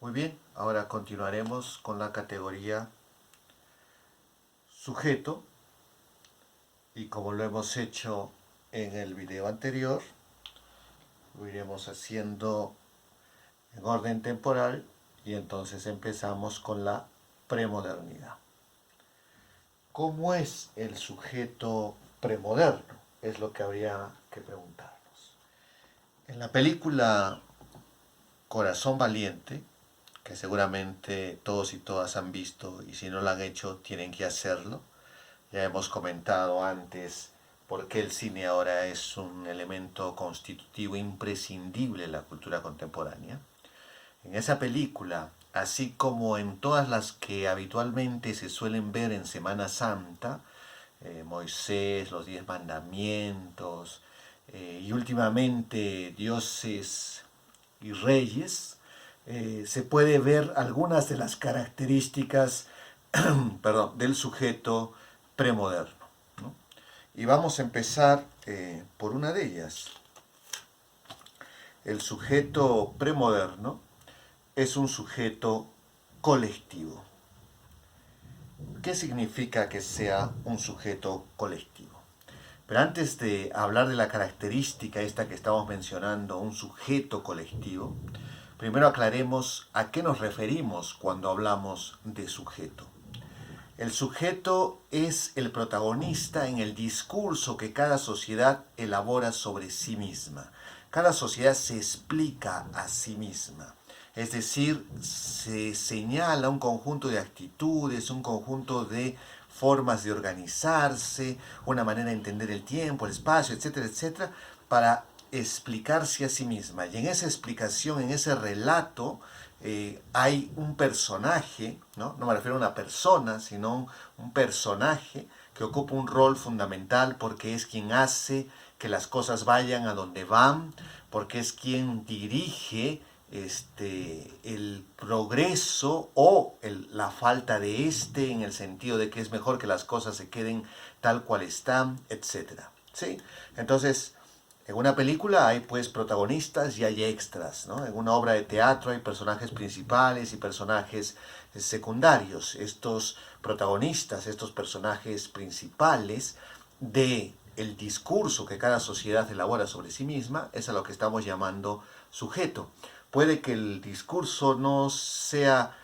Muy bien, ahora continuaremos con la categoría sujeto y como lo hemos hecho en el video anterior, lo iremos haciendo en orden temporal y entonces empezamos con la premodernidad. ¿Cómo es el sujeto premoderno? Es lo que habría que preguntarnos. En la película Corazón Valiente, que seguramente todos y todas han visto y si no lo han hecho tienen que hacerlo. Ya hemos comentado antes por qué el cine ahora es un elemento constitutivo imprescindible en la cultura contemporánea. En esa película, así como en todas las que habitualmente se suelen ver en Semana Santa, Moisés, los 10 mandamientos y últimamente Dioses y Reyes, se puede ver algunas de las características perdón, del sujeto premoderno, ¿no? Y vamos a empezar por una de ellas. El sujeto premoderno es un sujeto colectivo. ¿Qué significa que sea un sujeto colectivo? Pero antes de hablar de la característica esta que estamos mencionando, un sujeto colectivo, primero aclaremos a qué nos referimos cuando hablamos de sujeto. El sujeto es el protagonista en el discurso que cada sociedad elabora sobre sí misma. Cada sociedad se explica a sí misma. Es decir, se señala un conjunto de actitudes, un conjunto de formas de organizarse, una manera de entender el tiempo, el espacio, etcétera, etcétera, para explicarse a sí misma. Y en esa explicación, en ese relato, hay un personaje, ¿no? Me refiero a una persona, sino un personaje que ocupa un rol fundamental porque es quien hace que las cosas vayan a donde van, porque es quien dirige el progreso o la falta de en el sentido de que es mejor que las cosas se queden tal cual están, etcétera. ¿Sí? Entonces, en una película hay pues protagonistas y hay extras, ¿no? En una obra de teatro hay personajes principales y personajes secundarios. Estos protagonistas, estos personajes principales de el discurso que cada sociedad elabora sobre sí misma es a lo que estamos llamando sujeto. Puede que el discurso no sea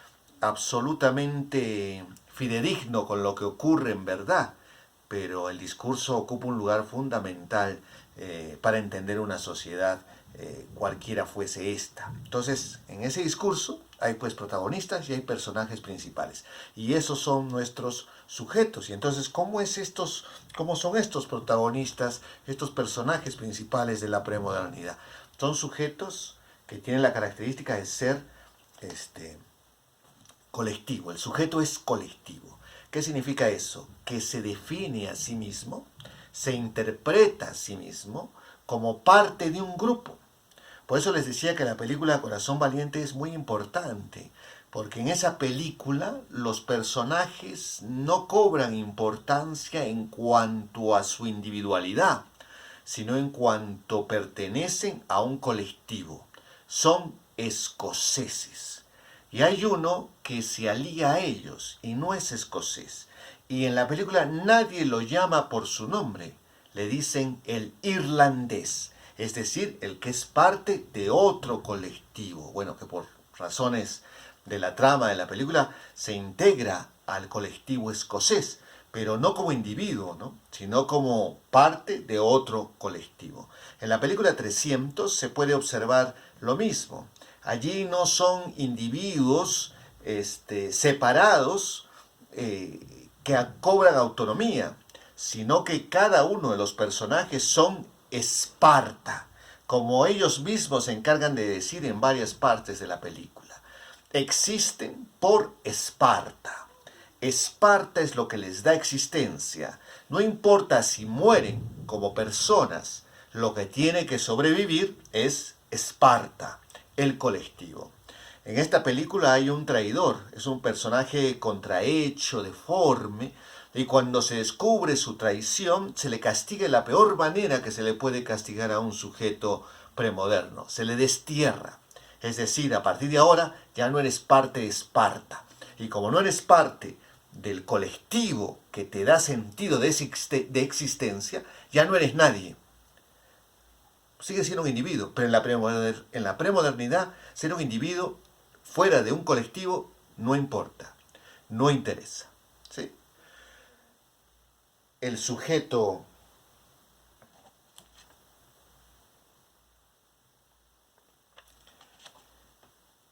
absolutamente fidedigno con lo que ocurre en verdad, pero el discurso ocupa un lugar fundamental para entender una sociedad cualquiera fuese esta. Entonces, en ese discurso hay pues protagonistas y hay personajes principales. Y esos son nuestros sujetos. Y entonces, ¿cómo son estos protagonistas, estos personajes principales de la premodernidad? Son sujetos que tienen la característica de ser colectivo. El sujeto es colectivo. ¿Qué significa eso? Que se define a sí mismo, se interpreta a sí mismo como parte de un grupo. Por eso les decía que la película Corazón Valiente es muy importante, porque en esa película los personajes no cobran importancia en cuanto a su individualidad, sino en cuanto pertenecen a un colectivo. Son escoceses. Y hay uno que se alía a ellos y no es escocés. Y en la película nadie lo llama por su nombre. Le dicen el irlandés, es decir, el que es parte de otro colectivo. Bueno, que por razones de la trama de la película se integra al colectivo escocés, pero no como individuo, ¿no? Sino como parte de otro colectivo. En la película 300 se puede observar lo mismo. Allí no son individuos separados que cobran autonomía, sino que cada uno de los personajes son Esparta, como ellos mismos se encargan de decir en varias partes de la película. Existen por Esparta. Esparta es lo que les da existencia. No importa si mueren como personas, lo que tiene que sobrevivir es Esparta, el colectivo. En esta película hay un traidor, es un personaje contrahecho, deforme, y cuando se descubre su traición, se le castiga de la peor manera que se le puede castigar a un sujeto premoderno. Se le destierra. Es decir, a partir de ahora ya no eres parte de Esparta. Y como no eres parte del colectivo que te da sentido de existencia, ya no eres nadie. Sigue siendo un individuo, pero en la premodernidad ser un individuo fuera de un colectivo no importa, no interesa. ¿Sí? El sujeto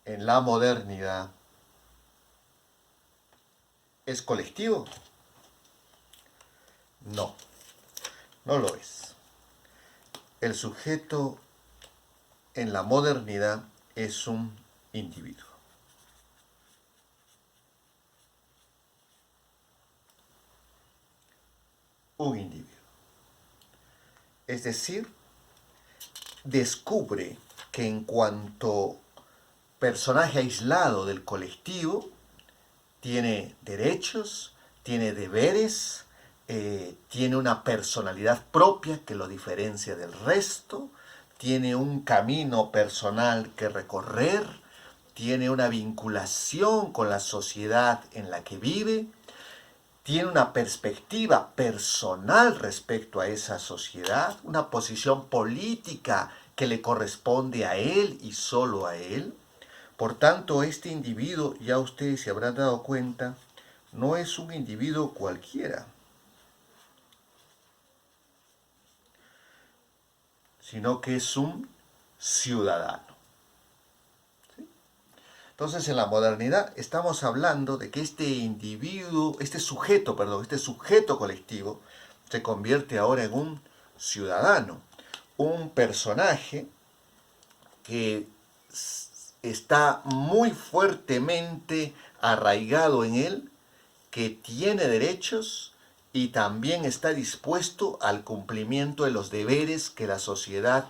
en la modernidad es colectivo. No, no lo es. El sujeto en la modernidad es un individuo. Un individuo. Es decir, descubre que en cuanto personaje aislado del colectivo, tiene derechos, tiene deberes, tiene una personalidad propia que lo diferencia del resto, tiene un camino personal que recorrer, tiene una vinculación con la sociedad en la que vive, tiene una perspectiva personal respecto a esa sociedad, una posición política que le corresponde a él y solo a él. Por tanto, este individuo, ya ustedes se habrán dado cuenta, no es un individuo cualquiera, sino que es un ciudadano. ¿Sí? Entonces, en la modernidad estamos hablando de que este individuo, este sujeto colectivo, se convierte ahora en un ciudadano, un personaje que está muy fuertemente arraigado en él, que tiene derechos y también está dispuesto al cumplimiento de los deberes que la sociedad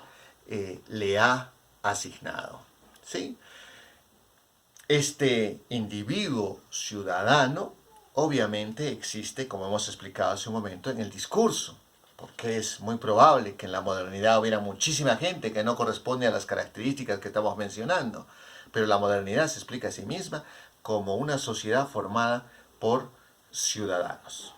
le ha asignado. ¿Sí? Este individuo ciudadano obviamente existe, como hemos explicado hace un momento, en el discurso, porque es muy probable que en la modernidad hubiera muchísima gente que no corresponde a las características que estamos mencionando, pero la modernidad se explica a sí misma como una sociedad formada por ciudadanos.